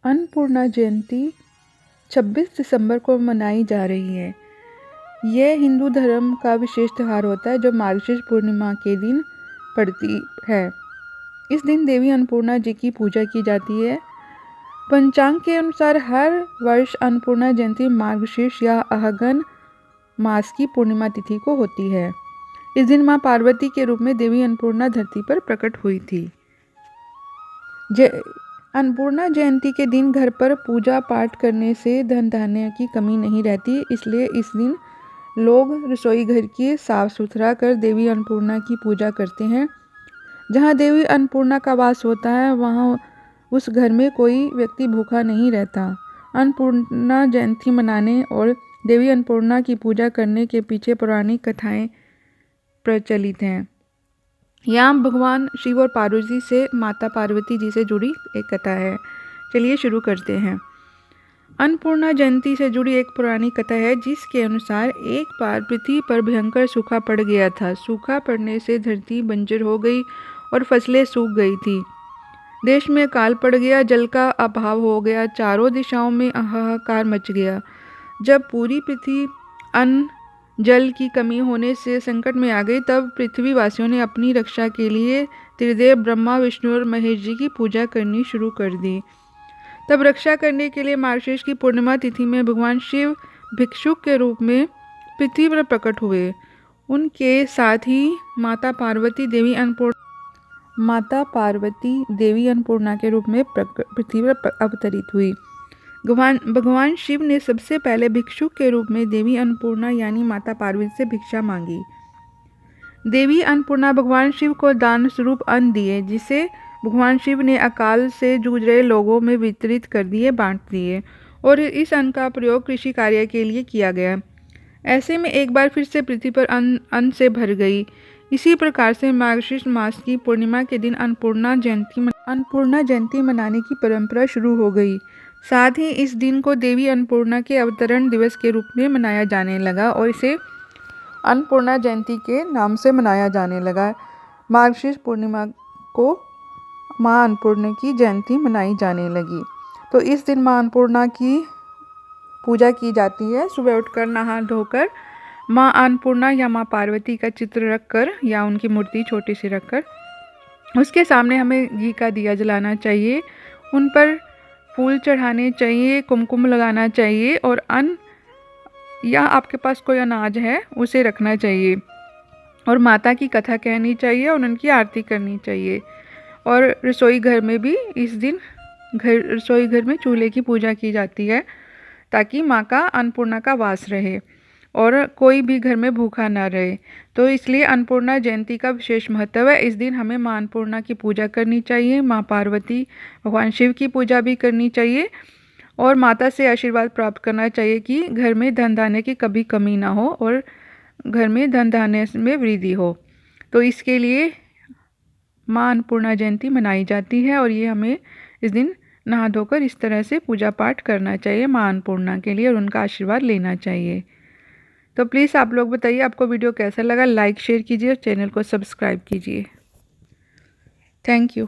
अन्नपूर्णा जयंती 26 दिसंबर को मनाई जा रही है। यह हिंदू धर्म का विशेष त्यौहार होता है जो मार्गशीर्ष पूर्णिमा के दिन पड़ती है। इस दिन देवी अन्नपूर्णा जी की पूजा की जाती है। पंचांग के अनुसार हर वर्ष अन्नपूर्णा जयंती मार्गशीर्ष या अहगन मास की पूर्णिमा तिथि को होती है। इस दिन मां पार्वती के रूप में देवी अन्नपूर्णा धरती पर प्रकट हुई थी। अन्नपूर्णा जयंती के दिन घर पर पूजा पाठ करने से धन धान्य की कमी नहीं रहती, इसलिए इस दिन लोग रसोई घर की साफ सुथरा कर देवी अन्नपूर्णा की पूजा करते हैं। जहाँ देवी अन्नपूर्णा का वास होता है वहाँ उस घर में कोई व्यक्ति भूखा नहीं रहता। अन्नपूर्णा जयंती मनाने और देवी अन्नपूर्णा की पूजा करने के पीछे पौराणिक कथाएं प्रचलित हैं। यहाँ भगवान शिव और पार्वती से माता पार्वती जी से जुड़ी एक कथा है। चलिए शुरू करते हैं। अन्नपूर्णा जयंती से जुड़ी एक पुरानी कथा है जिसके अनुसार एक बार पृथ्वी पर भयंकर सूखा पड़ गया था। सूखा पड़ने से धरती बंजर हो गई और फसलें सूख गई थी। देश में अकाल पड़ गया, जल का अभाव हो गया, चारों दिशाओं में हाहाकार मच गया। जब पूरी पृथ्वी अन्न जल की कमी होने से संकट में आ गई, तब पृथ्वीवासियों ने अपनी रक्षा के लिए त्रिदेव ब्रह्मा, विष्णु और महेश जी की पूजा करनी शुरू कर दी। तब रक्षा करने के लिए मार्गशीर्ष की पूर्णिमा तिथि में भगवान शिव भिक्षुक के रूप में पृथ्वी पर प्रकट हुए। उनके साथ ही माता पार्वती देवी अन्नपूर्णा के रूप में पृथ्वी पर अवतरित हुई। भगवान शिव ने सबसे पहले भिक्षुक के रूप में देवी अन्नपूर्णा यानी माता पार्वती से भिक्षा मांगी। देवी अन्नपूर्णा भगवान शिव को दान स्वरूप अन्न दिए, जिसे भगवान शिव ने अकाल से जूझ रहे लोगों में वितरित कर दिए, बांट दिए, और इस अन्न का प्रयोग कृषि कार्य के लिए किया गया। ऐसे में एक बार फिर से पृथ्वी पर अन्न से भर गई। इसी प्रकार से मार्गशीर्ष मास की पूर्णिमा के दिन अन्नपूर्णा जयंती मनाने की परंपरा शुरू हो गई। साथ ही इस दिन को देवी अन्नपूर्णा के अवतरण दिवस के रूप में मनाया जाने लगा और इसे अन्नपूर्णा जयंती के नाम से मनाया जाने लगा। मार्गशीर्ष पूर्णिमा को माँ अन्नपूर्णा की जयंती मनाई जाने लगी। तो इस दिन माँ अन्नपूर्णा की पूजा की जाती है। सुबह उठकर नहा धोकर माँ अन्नपूर्णा या माँ पार्वती का चित्र रखकर या उनकी मूर्ति छोटी सी रखकर उसके सामने हमें घी का दिया जलाना चाहिए, उन पर फूल चढ़ाने चाहिए, कुमकुम लगाना चाहिए और अन्न या आपके पास कोई अनाज है उसे रखना चाहिए और माता की कथा कहनी चाहिए और उनकी आरती करनी चाहिए। और रसोई घर में भी इस दिन रसोई घर में चूल्हे की पूजा की जाती है ताकि माँ का अन्नपूर्णा का वास रहे और कोई भी घर में भूखा ना रहे। तो इसलिए अन्नपूर्णा जयंती का विशेष महत्व है। इस दिन हमें माँ अन्नपूर्णा की पूजा करनी चाहिए, माँ पार्वती भगवान शिव की पूजा भी करनी चाहिए और माता से आशीर्वाद प्राप्त करना चाहिए कि घर में धन धान्य की कभी कमी ना हो और घर में धन धान्य में वृद्धि हो। तो इसके लिए माँ अन्नपूर्णा जयंती मनाई जाती है और ये हमें इस दिन नहा धोकर इस तरह से पूजा पाठ करना चाहिए माँ अन्नपूर्णा के लिए और उनका आशीर्वाद लेना चाहिए। तो प्लीज़ आप लोग बताइए आपको वीडियो कैसा लगा, लाइक शेयर कीजिए और चैनल को सब्सक्राइब कीजिए। Thank you.